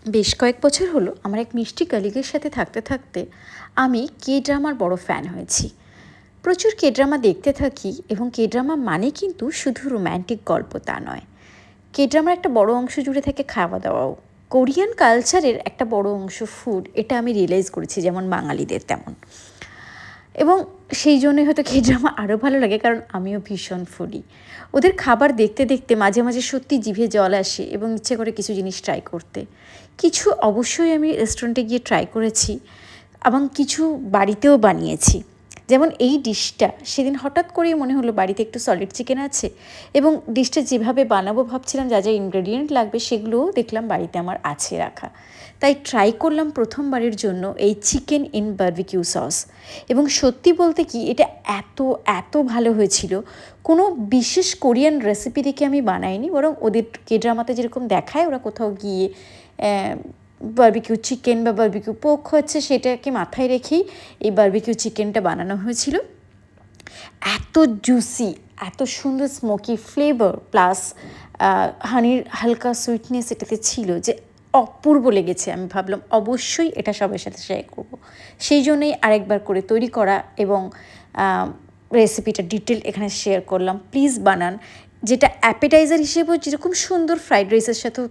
বেশ কয়েক বছর হলো আমার এক মিষ্টি কলিগের সাথে থাকতে থাকতে আমি কে ড্রামার বড় ফ্যান হয়েছি। প্রচুর কে ড্রামা দেখতে থাকি এবং কে ড্রামা মানে কিন্তু শুধু রোম্যান্টিক গল্প তা নয়। কে ড্রামার একটা বড় অংশ জুড়ে থাকে খাওয়া দাওয়াও। কোরিয়ান কালচারের একটা বড় অংশ ফুড, এটা আমি রিয়েলাইজ করেছি, যেমন বাঙালিদের তেমন। এবং সেই জন্যই হয়তো কে ড্রামা আরও ভালো লাগে, কারণ আমিও ভীষণ ফুডি। ওদের খাবার দেখতে দেখতে মাঝে মাঝে সত্যি জিভে জল আসে এবং ইচ্ছে করে কিছু জিনিস ট্রাই করতে। কিছু অবশ্যই আমি রেস্টুরেন্টে গিয়ে ট্রাই করেছি এবং কিছু বাড়িতেও বানিয়েছি। যেমন এই ডিশটা সেদিন হঠাৎ করেই মনে হলো বাড়িতে একটু সলিড চিকেন আছে এবং ডিশটা যেভাবে বানাবো ভাবছিলাম যা যা ইনগ্রেডিয়েন্ট লাগবে সেগুলোও দেখলাম বাড়িতে আমার আছে রাখা। তাই ট্রাই করলাম প্রথমবারের জন্য এই চিকেন ইন বারবিকিউ সস। এবং সত্যি বলতে কি, এটা এত এত ভালো হয়েছিল। কোনো বিশেষ কোরিয়ান রেসিপি দেখে আমি বানাইনি, বরং ওদের কে ড্রামাতে যেরকম দেখায় ওরা কোথাও গিয়ে বারবিকিউ চিকেন বা বারবিকিউ পোক হচ্ছে সেটাকে মাথায় রেখেই এই বারবিকিউ চিকেনটা বানানো হয়েছিল। এত জুসি, এত সুন্দর স্মোকি ফ্লেভার প্লাস হানির হালকা সুইটনেস এটাতে ছিল যে অপূর্ব লেগেছে। আমি ভাবলাম অবশ্যই এটা সবার সাথে শেয়ার করব। সেই জন্যই আরেকবার করে তৈরি করা এবং রেসিপিটা ডিটেল এখানে শেয়ার করলাম। প্লিজ বানান, যেটা অ্যাপেটাইজার হিসেবেও যেরকম সুন্দর ফ্রাইড রাইসের সাথেও